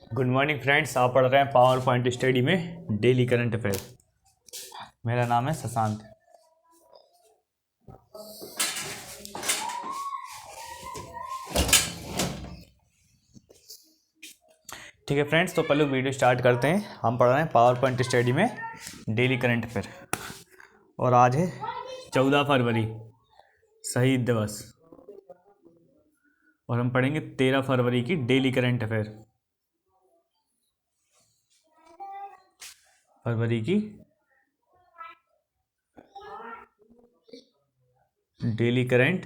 Good morning friends, आप पढ़ रहे हैं पावर पॉइंट स्टडी में डेली करंट अफेयर। मेरा नाम है शशांक। ठीक है फ्रेंड्स, तो पहले वीडियो स्टार्ट करते हैं। हम पढ़ रहे हैं पावर पॉइंट स्टडी में डेली करंट अफेयर और आज है 14 फरवरी, शहीद दिवस। और हम पढ़ेंगे 13 फरवरी की डेली करंट अफेयर। फरवरी की डेली करंट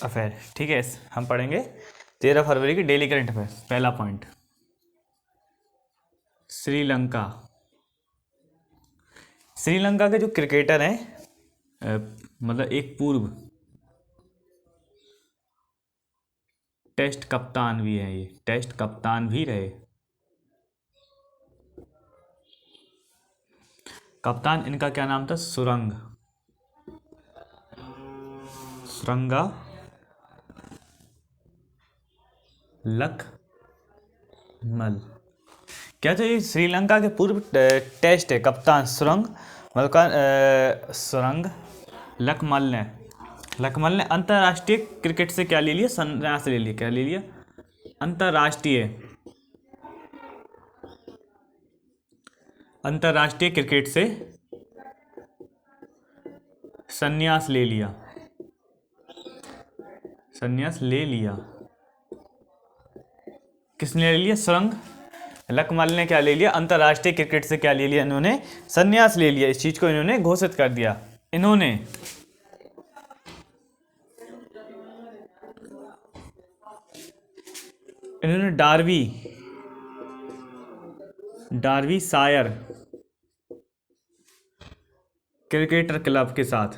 अफेयर। ठीक है, हम पढ़ेंगे 13 फरवरी की डेली करंट अफेयर। पहला पॉइंट, श्रीलंका। श्रीलंका के जो क्रिकेटर हैं, मतलब एक पूर्व टेस्ट कप्तान भी हैं, ये टेस्ट कप्तान भी रहे। कप्तान इनका क्या नाम था? सुरंगा लकमल। क्या तो ये श्रीलंका के पूर्व टेस्ट है कप्तान सुरंग लकमल ने अंतर्राष्ट्रीय क्रिकेट से क्या ले लिया? संन्यास ले लिया। क्या ले लिया? अंतर्राष्ट्रीय क्रिकेट से संन्यास ले लिया। किसने ले लिया? सुरंग लकमल ने क्या ले लिया? अंतर्राष्ट्रीय क्रिकेट से क्या ले लिया? इन्होंने संन्यास ले लिया। इस चीज को इन्होंने घोषित कर दिया। इन्होंने डार्वी शायर क्रिकेटर क्लब के साथ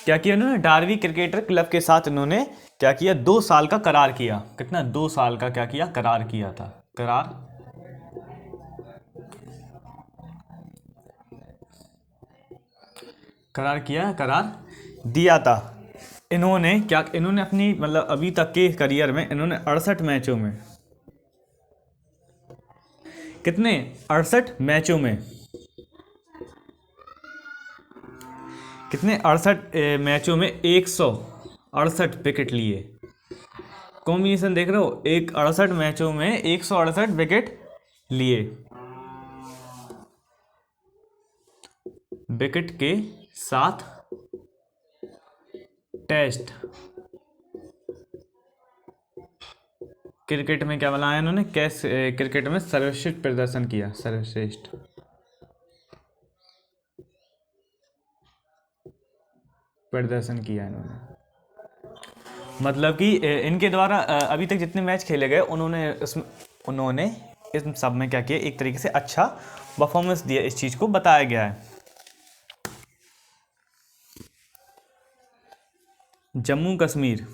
क्या किया इन्होंने? डार्वी क्रिकेटर क्लब के साथ इन्होंने क्या किया? 2 साल का करार किया। कितना? 2 साल का क्या किया? करार किया था। करार दिया था। इन्होंने अपनी मतलब अभी तक के करियर में इन्होंने 68 मैचों में, कितने? 68 मैचों में, कितने? 68 मैचों में 168 विकेट लिए। कॉम्बिनेशन देख रहे हो? 68 मैचों में 168 विकेट लिए। विकेट के साथ टेस्ट क्रिकेट में क्या बनाया इन्होंने? कैसे क्रिकेट में सर्वश्रेष्ठ प्रदर्शन किया। सर्वश्रेष्ठ प्रदर्शन किया इन्होंने। मतलब कि इनके द्वारा अभी तक जितने मैच खेले गए उन्होंने इस सब में क्या किया? एक तरीके से अच्छा परफॉर्मेंस दिया। इस चीज को बताया गया है। जम्मू कश्मीर,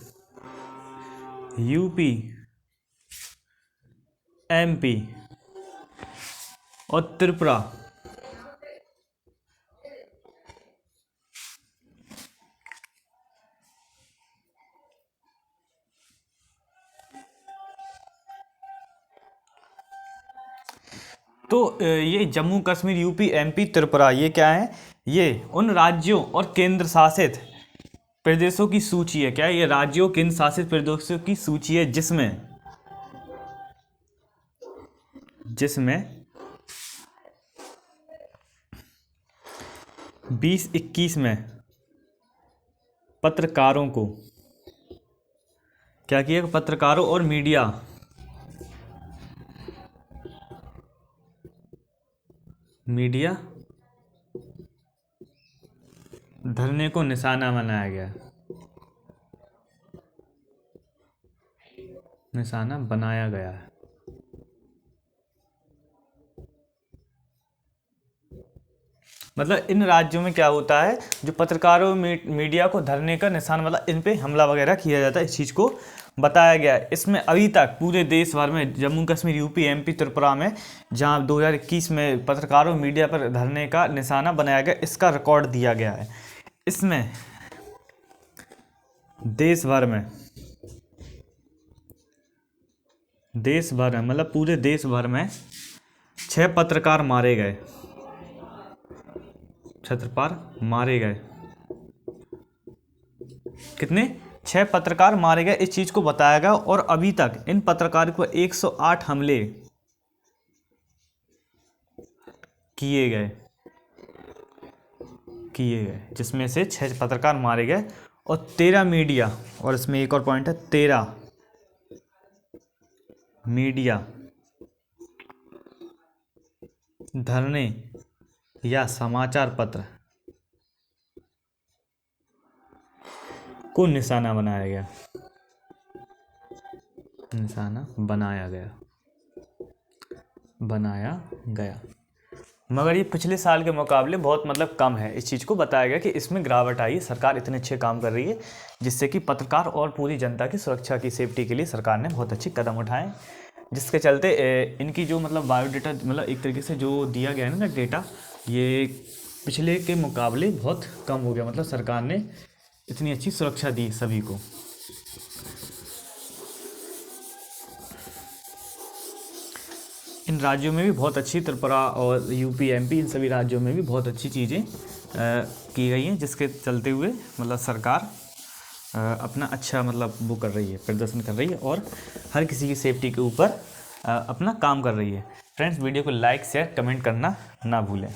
यूपी, एमपी और त्रिपुरा तो ये जम्मू कश्मीर, यूपी, एमपी, त्रिपुरा, ये क्या है? ये उन राज्यों और केंद्र शासित प्रदेशों की सूची है। क्या है? ये राज्यों केंद्र शासित प्रदेशों की सूची है जिसमें 2021 में पत्रकारों को क्या किया? पत्रकारों और मीडिया धरने को निशाना बनाया गया। निशाना बनाया गया है। मतलब इन राज्यों में क्या होता है? जो पत्रकारों मीडिया को धरने का निशान, मतलब इन पे हमला वगैरह किया जाता है। इस चीज़ को बताया गया है। इसमें अभी तक पूरे देश भर में जम्मू कश्मीर, यूपी, एमपी, त्रिपुरा में जहां 2021 में पत्रकारों मीडिया पर धरने का निशाना बनाया गया, इसका रिकॉर्ड दिया गया है। इसमें देश भर में मतलब पूरे देश भर में 6 पत्रकार मारे गए, कितने? 6 पत्रकार मारे गए, इस चीज को बताया गया। और अभी तक इन पत्रकारों को 108 हमले किए गए, जिसमें से 6 पत्रकार मारे गए और 13 मीडिया, और इसमें एक और पॉइंट है, 13 मीडिया धरने या समाचार पत्र को निशाना बनाया गया। मगर ये पिछले साल के मुकाबले बहुत मतलब कम है। इस चीज़ को बताया गया कि इसमें गिरावट आई है, सरकार इतने अच्छे काम कर रही है, जिससे कि पत्रकार और पूरी जनता की सुरक्षा की सेफ्टी के लिए सरकार ने बहुत अच्छे कदम उठाए, जिसके चलते इनकी जो मतलब बायोडाटा, मतलब एक तरीके से जो दिया गया है ना डेटा, ये पिछले के मुकाबले बहुत कम हो गया। मतलब सरकार ने इतनी अच्छी सुरक्षा दी सभी को। इन राज्यों में भी बहुत अच्छी, त्रिपुरा और यूपी, एमपी, इन सभी राज्यों में भी बहुत अच्छी चीज़ें की गई हैं, जिसके चलते हुए मतलब सरकार अपना अच्छा मतलब वो कर रही है, प्रदर्शन कर रही है और हर किसी की सेफ्टी के ऊपर अपना काम कर रही है। फ्रेंड्स, वीडियो को लाइक, शेयर, कमेंट करना ना भूलें।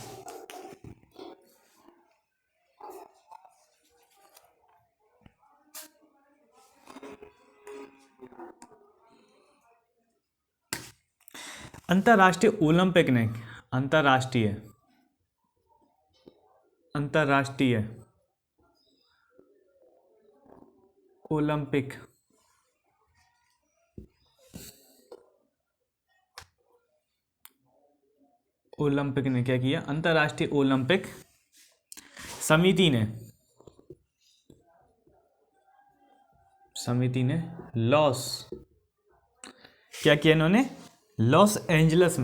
अंतर्राष्ट्रीय ओलंपिक ने अंतर्राष्ट्रीय ओलंपिक ने क्या किया? अंतर्राष्ट्रीय ओलंपिक समिति ने क्या किया इन्होंने? लॉस एंजल्स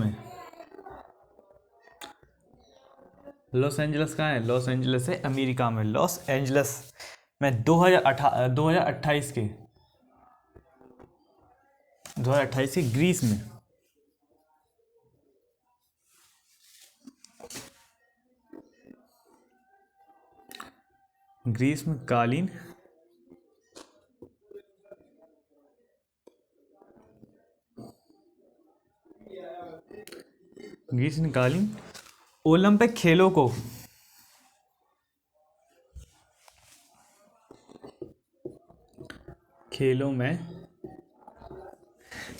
कहाँ है? लॉस एंजल्स है अमेरिका में। लॉस एंजल्स में 2028 के ग्रीस में ग्रीष्मकालीन ओलंपिक खेलों को में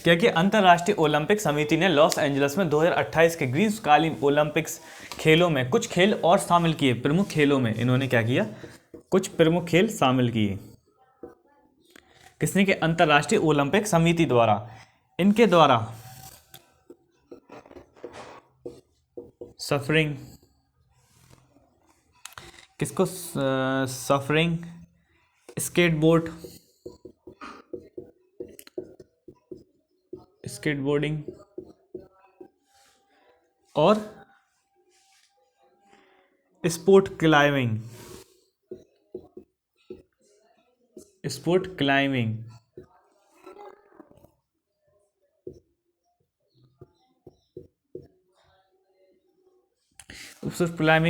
क्या कि अंतर्राष्ट्रीय ओलंपिक समिति ने लॉस एंजल्स में 2028 के ग्रीष्मकालीन ओलंपिक्स खेलों में कुछ खेल और शामिल किए। प्रमुख खेलों में इन्होंने क्या किया? कुछ प्रमुख खेल शामिल किए। किसने? के अंतर्राष्ट्रीय ओलंपिक समिति द्वारा। इनके द्वारा सफरिंग, किसको? सफरिंग, स्केटबोर्डिंग और स्पोर्ट क्लाइंबिंग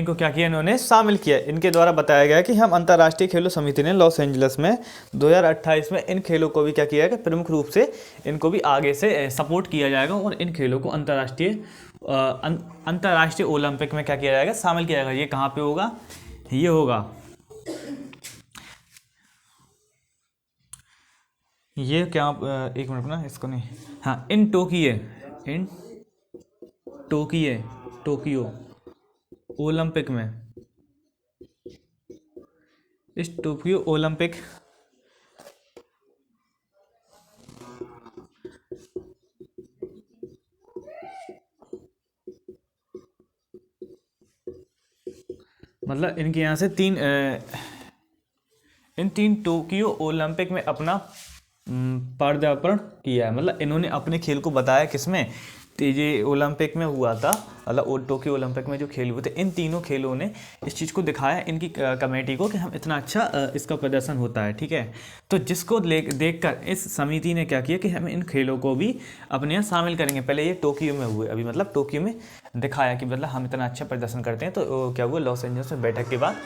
को क्या किया? इन्होंने शामिल किया। इनके द्वारा बताया गया कि हम अंतर्राष्ट्रीय खेलों समिति ने लॉस एंजल्स में 2028 में इन खेलों को भी क्या किया गया? प्रमुख रूप से इनको भी आगे से सपोर्ट किया जाएगा और इन खेलों को अंतर्राष्ट्रीय ओलंपिक में क्या किया जाएगा? शामिल किया जाएगा। ये कहाँ पे होगा? ये होगा, ये क्या? एक मिनट ना, इसको नहीं, हाँ, इन टोक्यो ओलंपिक में, इस टोक्यो ओलंपिक मतलब इनके यहाँ से इन 3 टोक्यो ओलंपिक में अपना पदार्पण किया है। मतलब इन्होंने अपने खेल को बताया किसमें, तो ये ओलंपिक में हुआ था, मतलब टोक्यो ओलंपिक में जो खेल हुए थे, इन तीनों खेलों ने इस चीज़ को दिखाया इनकी कमेटी को कि हम इतना अच्छा इसका प्रदर्शन होता है, ठीक है। तो जिसको देखकर इस समिति ने क्या किया कि हम इन खेलों को भी अपने यहाँ शामिल करेंगे। पहले ये टोक्यो में हुए, अभी मतलब टोक्यो में दिखाया कि मतलब हम इतना अच्छा प्रदर्शन करते हैं, तो क्या हुआ, लॉस एंजल्स में बैठक के बाद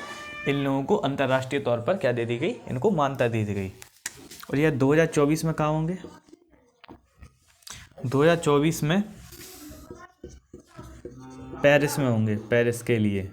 इन लोगों को अंतर्राष्ट्रीय तौर पर क्या दे दी गई, इनको मान्यता दे दी गई। और यह 2024 में कहाँ होंगे, 2024 में पेरिस में होंगे, पेरिस के लिए।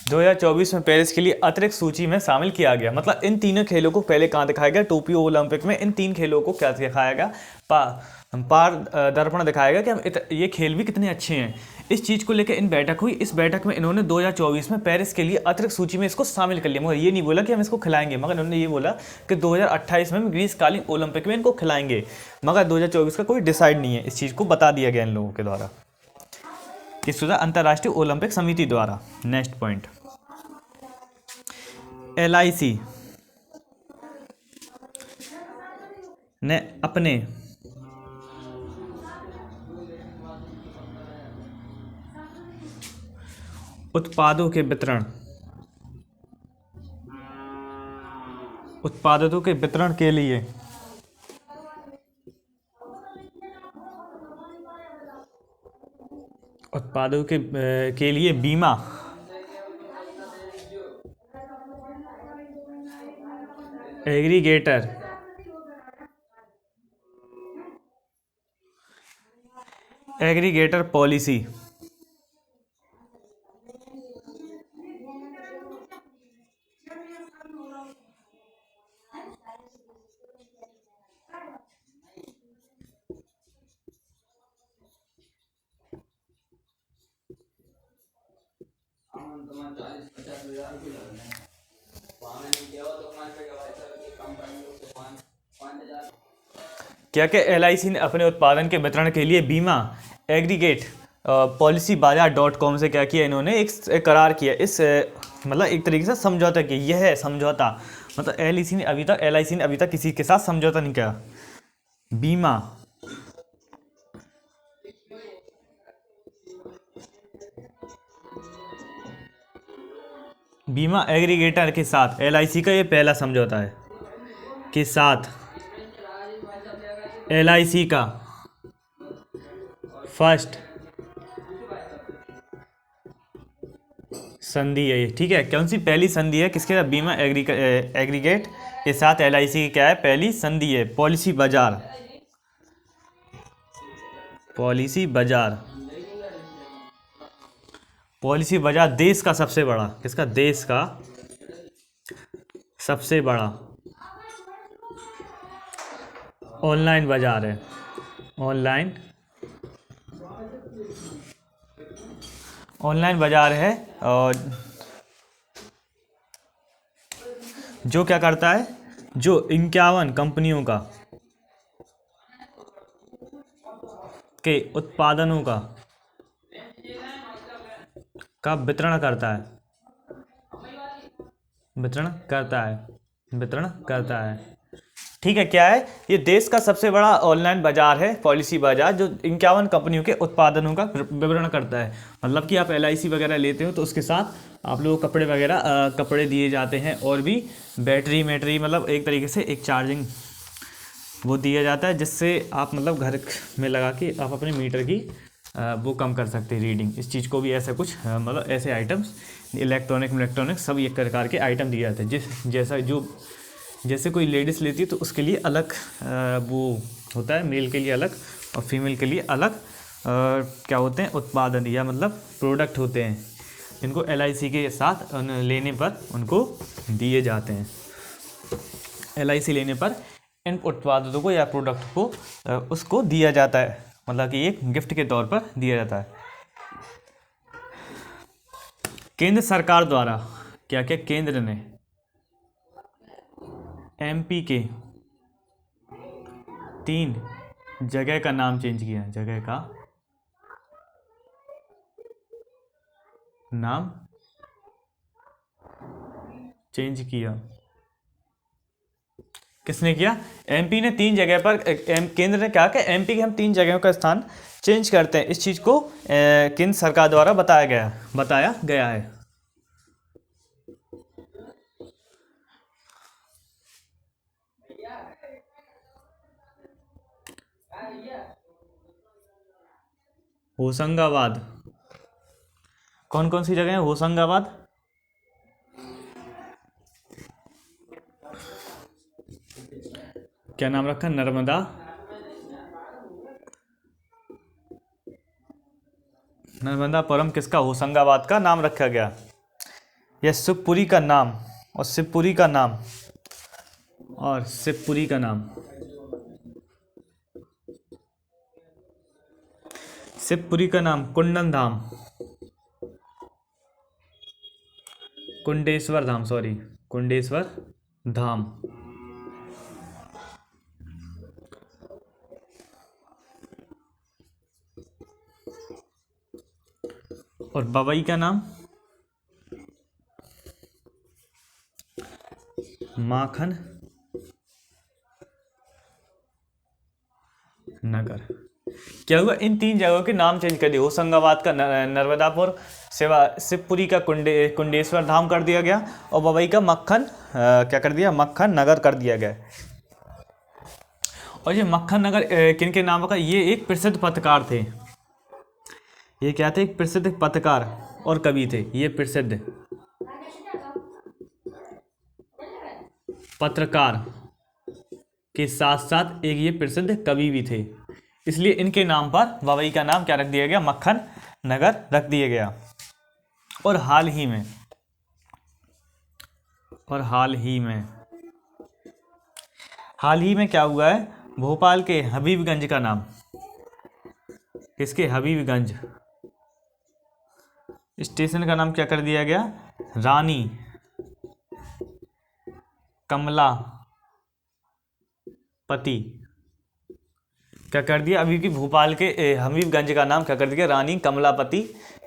दो 2024 में पेरिस के लिए अतिरिक्त सूची में शामिल किया गया। मतलब इन तीनों खेलों को पहले कहाँ दिखाया गया, टोक्यो ओलंपिक में इन तीन खेलों को क्या दिखाया गया, दर्पण दिखाया गया कि हम ये खेल भी कितने अच्छे हैं। इस चीज़ को लेकर इन बैठक हुई, इस बैठक में इन्होंने 2024 में पेरिस के लिए अतिरिक्त सूची में इसको शामिल कर लिया। मगर ये नहीं बोला कि हम इसको खिलाएंगे, मगर इन्होंने ये बोला कि 2028 में ग्रीष्मकालीन ओलंपिक में इनको खिलाएंगे। मगर 2024 का कोई डिसाइड नहीं है, इस चीज़ को बता दिया गया इन लोगों के द्वारा, किस अंतर्राष्ट्रीय ओलंपिक समिति द्वारा। नेक्स्ट पॉइंट, LIC ने अपने उत्पादों के वितरण के लिए बीमा, एग्रीगेटर पॉलिसी क्या क्या LIC ने अपने उत्पादन के वितरण के लिए बीमा एग्रीगेट पॉलिसी बाजार.com से क्या किया, इन्होंने एक करार किया। इस मतलब एक तरीके से समझौता किया। यह है समझौता, मतलब LIC ने अभी तक किसी के साथ समझौता नहीं किया। बीमा एग्रीगेटर के साथ LIC का ये पहला समझौता है, के साथ LIC का फर्स्ट संधि है ये, ठीक है। कौन सी पहली संधि है, किसके साथ, बीमा एग्रीगेट के साथ LIC की क्या है, पहली संधि है। पॉलिसी बाजार देश का सबसे बड़ा, किसका, देश का सबसे बड़ा ऑनलाइन बाजार है। ऑनलाइन बाजार है, और जो क्या करता है, जो 51 कंपनियों के उत्पादनों का वितरण करता है। ठीक है, क्या है ये, देश का सबसे बड़ा ऑनलाइन बाजार है, पॉलिसी बाजार, जो 51 कंपनियों के उत्पादनों का विवरण करता है। मतलब कि आप LIC वगैरह लेते हो तो उसके साथ आप लोगों को कपड़े दिए जाते हैं, और भी बैटरी मतलब एक तरीके से एक चार्जिंग वो दिया जाता है, जिससे आप मतलब घर में लगा के आप अपने मीटर की वो कम कर सकते हैं रीडिंग। इस चीज़ को भी ऐसा कुछ मतलब ऐसे आइटम्स इलेक्ट्रॉनिक सब एक प्रकार के आइटम दिए जाते हैं। जैसे कोई लेडीज़ लेती है तो उसके लिए अलग वो होता है, मेल के लिए अलग और फीमेल के लिए अलग क्या होते हैं, उत्पादन या मतलब प्रोडक्ट होते हैं, जिनको LIC के साथ लेने पर उनको दिए जाते हैं। LIC लेने पर इन उत्पादों को या प्रोडक्ट को उसको दिया जाता है, मतलब कि एक गिफ्ट के तौर पर दिया जाता है। केंद्र सरकार द्वारा क्या क्या केंद्र ने एमपी के 3 जगह का नाम चेंज किया, जगह का नाम चेंज किया। किसने किया? एमपी ने 3 जगह पर, केंद्र ने क्या किया, एमपी के हम 3 जगहों का स्थान चेंज करते हैं। इस चीज को केंद्र सरकार द्वारा बताया गया है। होशंगाबाद, कौन कौन सी जगह है? होशंगाबाद, क्या नाम रखा? नर्मदापुरम किसका? होशंगाबाद का नाम रखा गया। यह शिवपुरी का नाम और शिवपुरी का नाम और शिवपुरी का नाम शिवपुरी का नाम कुंडन धाम, कुंडेश्वर धाम, सॉरी कुंडेश्वर धाम। और बबई का नाम माखन नगर। क्या हुआ? इन 3 जगहों के नाम चेंज कर दिए। होशंगाबाद का नर्मदापुर, शिवपुरी का कुंडेश्वर धाम कर दिया गया और बबई का मक्खन क्या कर दिया? मक्खन नगर कर दिया गया। और ये मक्खन नगर किन के नाम का? ये एक प्रसिद्ध पत्रकार थे। ये क्या थे? एक प्रसिद्ध पत्रकार और कवि थे। ये प्रसिद्ध पत्रकार के साथ साथ एक ये प्रसिद्ध कवि भी थे, इसलिए इनके नाम पर बबई का नाम क्या रख दिया गया? मक्खन नगर रख दिया गया। और हाल ही में क्या हुआ है? भोपाल के हबीबगंज का नाम, किसके? हबीबगंज स्टेशन का नाम क्या कर दिया गया? रानी कमलापति क्या कर दिया? अभी की भोपाल के हबीबगंज का नाम क्या कर दिया? रानी कमलापति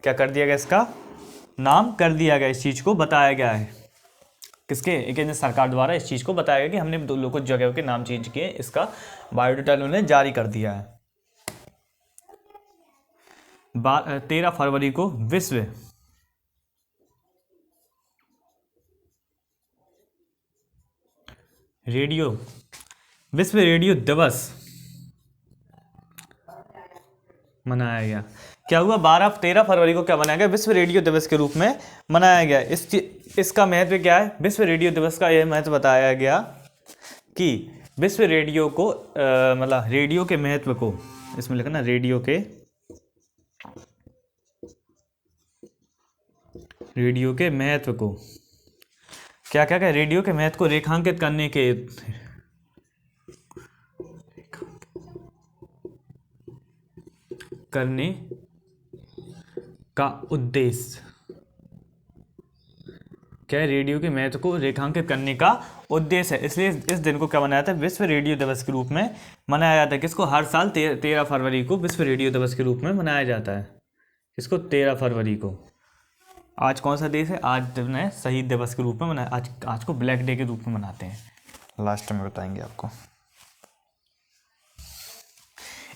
क्या कर दिया गया? इसका नाम कर दिया गया। इस चीज को बताया गया है किसके? केंद्र सरकार द्वारा इस चीज को बताया गया कि हमने 2 लोगों की जगहों के नाम चेंज किए। इसका बायोडाटा उन्होंने जारी कर दिया है। 13 फरवरी को विश्व रेडियो दिवस मनाया गया। क्या हुआ? 13 फरवरी को क्या मनाया गया? विश्व रेडियो दिवस के रूप में मनाया गया। इसका महत्व क्या है? विश्व रेडियो दिवस का यह महत्व बताया गया कि विश्व रेडियो को मतलब रेडियो के महत्व को, इसमें लिखना रेडियो के महत्व को क्या रेडियो के महत्व को रेखांकित करने का उद्देश्य क्या है? रेडियो के महत्व को रेखांकित करने का उद्देश्य है। इसलिए इस दिन को क्या मनाया जाता है? विश्व रेडियो दिवस के रूप में मनाया जाता है। किसको? हर साल 13 फरवरी को विश्व रेडियो दिवस के रूप में मनाया जाता है। किसको? 13 फरवरी को। आज कौन सा देश है? आज दिन है शहीद दिवस के रूप में मनाया। आज को ब्लैक डे के रूप में मनाते हैं। लास्ट में बताएंगे आपको।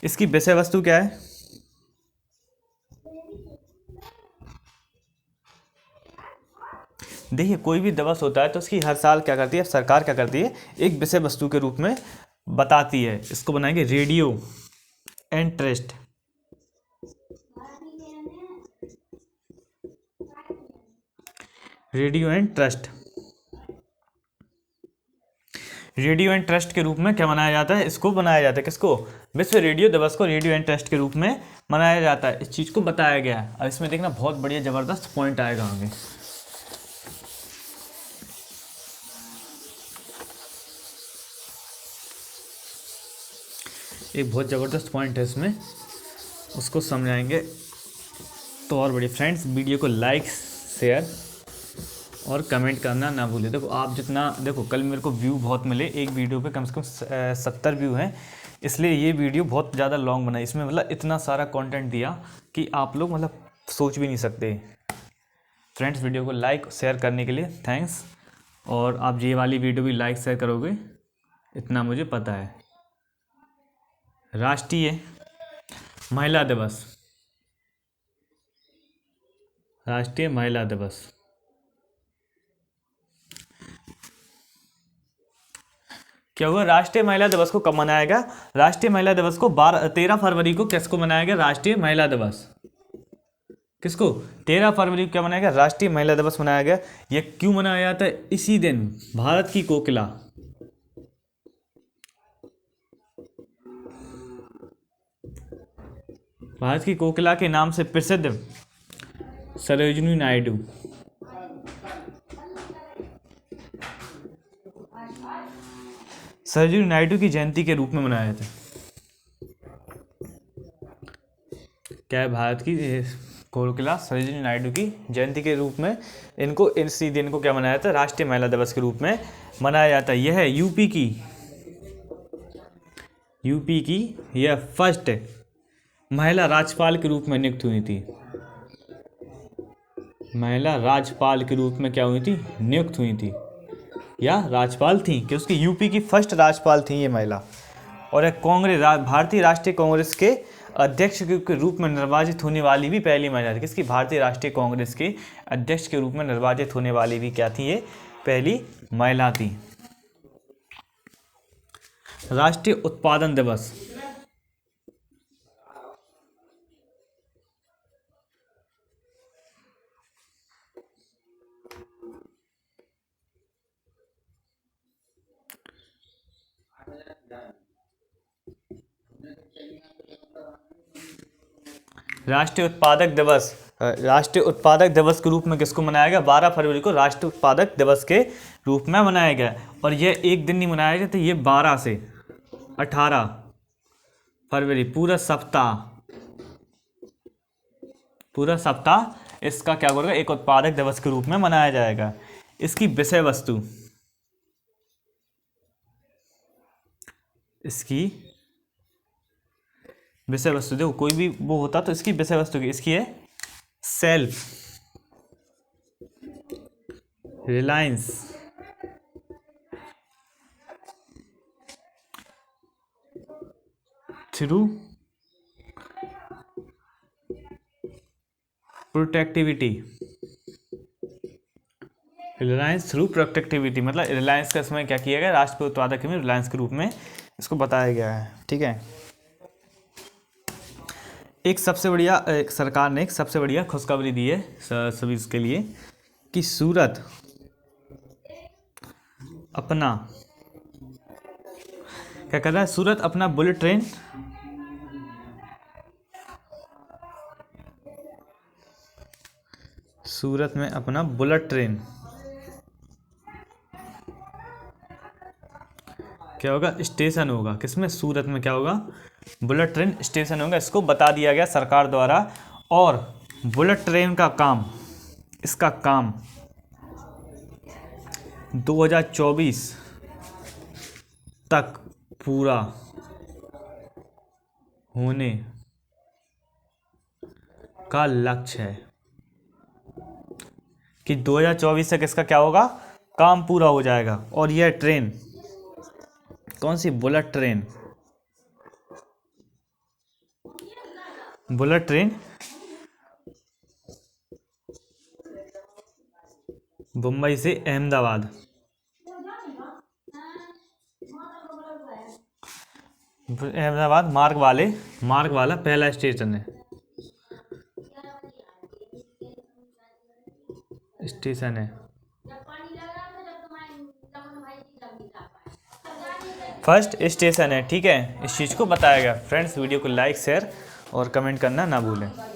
इसकी विषय वस्तु क्या है? देखिए, कोई भी दिवस होता है तो उसकी हर साल क्या करती है सरकार? क्या करती है? एक विषय वस्तु के रूप में बताती है। इसको बनाएंगे radio and trust. Radio and trust के रूप में क्या मनाया जाता है? इसको बनाया जाता है। किसको? विश्व रेडियो दिवस को रेडियो एंड ट्रस्ट के रूप में मनाया जाता है। इस चीज को बताया गया है। अब इसमें देखना बहुत बढ़िया जबरदस्त पॉइंट आएगा आगे। एक बहुत ज़बरदस्त पॉइंट है इसमें, उसको समझाएंगे तो और बड़ी। फ्रेंड्स, वीडियो को लाइक, शेयर और कमेंट करना ना भूलें। देखो आप जितना, देखो कल मेरे को व्यू बहुत मिले, एक वीडियो पे कम से कम 70 व्यू हैं, इसलिए ये वीडियो बहुत ज़्यादा लॉन्ग बना। इसमें मतलब इतना सारा कंटेंट दिया कि आप लोग मतलब सोच भी नहीं सकते। फ्रेंड्स, वीडियो को लाइक शेयर करने के लिए थैंक्स, और आप ये वाली वीडियो भी लाइक शेयर करोगे इतना मुझे पता है। राष्ट्रीय महिला दिवस, राष्ट्रीय महिला दिवस क्या हुआ? राष्ट्रीय महिला दिवस को कब मनाया गया? राष्ट्रीय महिला दिवस को 13 फरवरी को किसको मनाया गया? राष्ट्रीय महिला दिवस किसको? 13 फरवरी को क्या मनाया गया? राष्ट्रीय महिला दिवस मनाया गया। ये क्यों मनाया जाता है? इसी दिन भारत की कोकिला, भारत की कोकिला के नाम से प्रसिद्ध सरोजिनी नायडू, सरोजिनी नायडू की जयंती के रूप में मनाया जाता है। क्या है? भारत की कोकिला सरोजिनी नायडू की जयंती के रूप में इनको, इसी दिन को क्या मनाया जाता है? राष्ट्रीय महिला दिवस के रूप में मनाया जाता है। यह है यूपी की यह फर्स्ट महिला राज्यपाल के रूप में नियुक्त हुई थी। महिला राज्यपाल के रूप में क्या हुई थी? नियुक्त हुई थी, या राज्यपाल थी, कि उसकी यूपी की फर्स्ट राज्यपाल थी ये महिला। और एक कांग्रेस, भारतीय राष्ट्रीय कांग्रेस के अध्यक्ष के रूप में निर्वाचित होने वाली भी पहली महिला थी। किसकी? भारतीय राष्ट्रीय कांग्रेस के अध्यक्ष के रूप में निर्वाचित होने वाली भी क्या थी? ये पहली महिला थी। राष्ट्रीय उत्पादन दिवस, राष्ट्रीय उत्पादक दिवस, राष्ट्रीय उत्पादक दिवस के रूप में किसको मनाया गया? 12 फरवरी को राष्ट्रीय उत्पादक दिवस के रूप में मनाया गया। और यह एक दिन नहीं मनाया गया, तो ये 12 से 18 फरवरी पूरा सप्ताह इसका क्या होगा? एक उत्पादक दिवस के रूप में मनाया जाएगा। इसकी विषय वस्तु, देखो कोई भी वो होता तो इसकी विषय वस्तु की, इसकी है self reliance through protectivity. Reliance through protectivity मतलब रिलायंस का इसमें क्या किया गया? राष्ट्रीय उत्पादक में रिलायंस के रूप में इसको बताया गया है। ठीक है। एक सबसे बढ़िया, सरकार ने एक सबसे बढ़िया खुशखबरी दी है सभी इसके लिए, कि सूरत अपना क्या कर रहा है? सूरत अपना बुलेट ट्रेन सूरत में अपना बुलेट ट्रेन क्या होगा? स्टेशन होगा। किसमें? सूरत में क्या होगा? बुलेट ट्रेन स्टेशन होगा। इसको बता दिया गया सरकार द्वारा। और बुलेट ट्रेन का काम, इसका काम 2024 तक पूरा होने का लक्ष्य है, कि 2024 तक इसका क्या होगा? काम पूरा हो जाएगा। और यह ट्रेन कौन सी? बुलेट ट्रेन मुंबई से अहमदाबाद, मार्ग वाला पहला स्टेशन है। फर्स्ट स्टेशन है। ठीक है, इस चीज़ को बताया गया। फ्रेंड्स, वीडियो को लाइक शेयर और कमेंट करना ना भूलें।